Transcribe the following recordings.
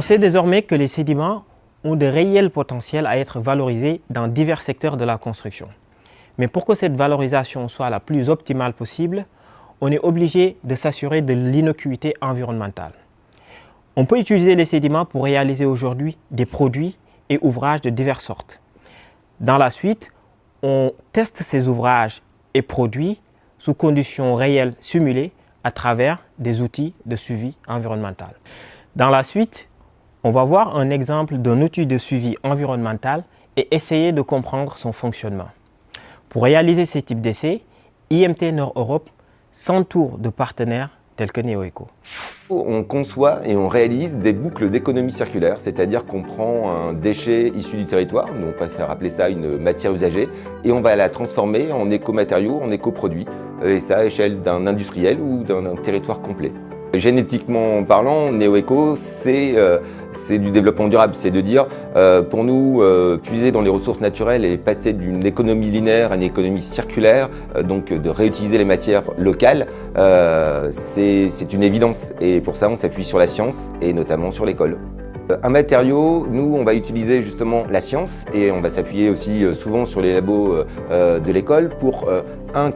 On sait désormais que les sédiments ont de réels potentiels à être valorisés dans divers secteurs de la construction. Mais pour que cette valorisation soit la plus optimale possible, on est obligé de s'assurer de l'innocuité environnementale. On peut utiliser les sédiments pour réaliser aujourd'hui des produits et ouvrages de diverses sortes. Dans la suite, on teste ces ouvrages et produits sous conditions réelles simulées à travers des outils de suivi environnemental. Dans la suite, on va voir un exemple d'un outil de suivi environnemental et essayer de comprendre son fonctionnement. Pour réaliser ces types d'essais, IMT Nord Europe s'entoure de partenaires tels que NeoEco. On conçoit et on réalise des boucles d'économie circulaire, c'est-à-dire qu'on prend un déchet issu du territoire, nous on préfère appeler ça une matière usagée, et on va la transformer en écomatériaux, en écoproduits, et ça à l'échelle d'un industriel ou d'un territoire complet. Génétiquement parlant, NeoEco, c'est du développement durable, c'est de dire pour nous puiser dans les ressources naturelles et passer d'une économie linéaire à une économie circulaire, donc de réutiliser les matières locales, c'est une évidence et pour ça on s'appuie sur la science et notamment sur l'école. Un matériau, nous on va utiliser justement la science et on va s'appuyer aussi souvent sur les labos de l'école pour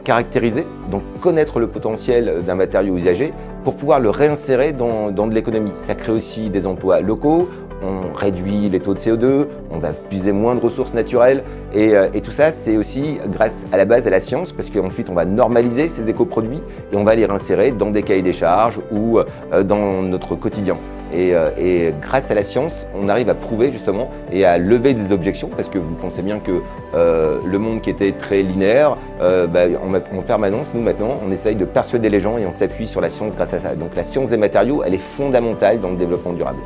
caractériser, donc connaître le potentiel d'un matériau usagé pour pouvoir le réinsérer dans de l'économie. Ça crée aussi des emplois locaux, on réduit les taux de CO2, on va puiser moins de ressources naturelles et tout ça c'est aussi grâce à la base à la science parce qu'ensuite on va normaliser ces écoproduits et on va les réinsérer dans des cahiers des charges ou dans notre quotidien. Et grâce à la science, on arrive à prouver justement et à lever des objections parce que vous pensez bien que le monde qui était très linéaire, en permanence, nous maintenant, on essaye de persuader les gens et on s'appuie sur la science grâce à ça. Donc la science des matériaux, elle est fondamentale dans le développement durable.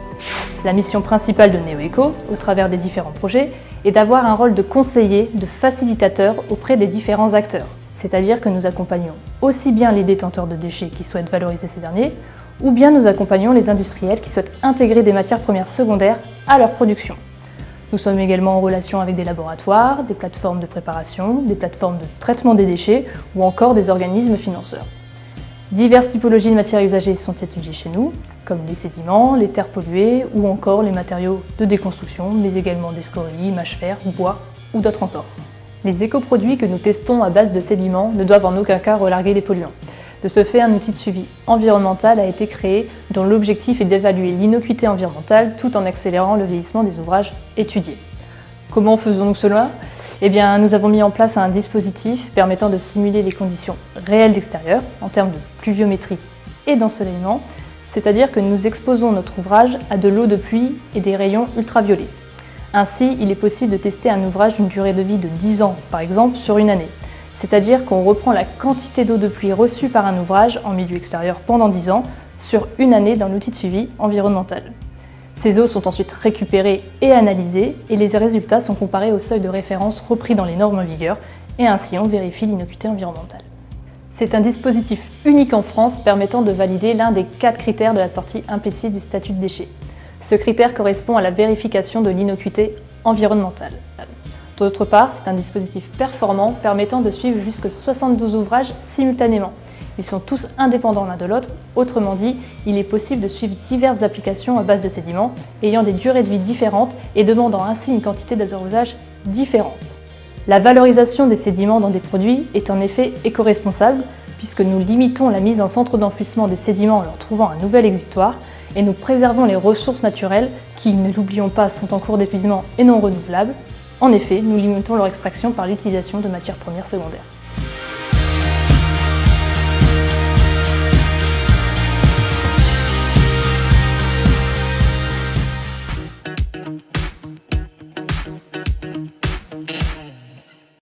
La mission principale de NeoEco, au travers des différents projets, est d'avoir un rôle de conseiller, de facilitateur auprès des différents acteurs. C'est-à-dire que nous accompagnons aussi bien les détenteurs de déchets qui souhaitent valoriser ces derniers, ou bien nous accompagnons les industriels qui souhaitent intégrer des matières premières secondaires à leur production. Nous sommes également en relation avec des laboratoires, des plateformes de préparation, des plateformes de traitement des déchets ou encore des organismes financeurs. Diverses typologies de matières usagées sont étudiées chez nous, comme les sédiments, les terres polluées ou encore les matériaux de déconstruction, mais également des scories, mâche-fer, bois ou d'autres encore. Les écoproduits que nous testons à base de sédiments ne doivent en aucun cas relarguer les polluants. De ce fait, un outil de suivi environnemental a été créé dont l'objectif est d'évaluer l'innocuité environnementale tout en accélérant le vieillissement des ouvrages étudiés. Comment faisons-nous cela ? Eh bien, nous avons mis en place un dispositif permettant de simuler les conditions réelles d'extérieur en termes de pluviométrie et d'ensoleillement, c'est-à-dire que nous exposons notre ouvrage à de l'eau de pluie et des rayons ultraviolets. Ainsi, il est possible de tester un ouvrage d'une durée de vie de 10 ans, par exemple, sur une année. C'est-à-dire qu'on reprend la quantité d'eau de pluie reçue par un ouvrage en milieu extérieur pendant 10 ans sur une année dans l'outil de suivi environnemental. Ces eaux sont ensuite récupérées et analysées et les résultats sont comparés au seuil de référence repris dans les normes en vigueur et ainsi on vérifie l'innocuité environnementale. C'est un dispositif unique en France permettant de valider l'un des 4 critères de la sortie implicite du statut de déchet. Ce critère correspond à la vérification de l'innocuité environnementale. D'autre part, c'est un dispositif performant permettant de suivre jusqu'à 72 ouvrages simultanément. Ils sont tous indépendants l'un de l'autre, autrement dit, il est possible de suivre diverses applications à base de sédiments, ayant des durées de vie différentes et demandant ainsi une quantité d'arrosage différente. La valorisation des sédiments dans des produits est en effet éco-responsable, puisque nous limitons la mise en centre d'enfouissement des sédiments en leur trouvant un nouvel exutoire, et nous préservons les ressources naturelles qui, ne l'oublions pas, sont en cours d'épuisement et non renouvelables. En effet, nous limitons leur extraction par l'utilisation de matières premières secondaires.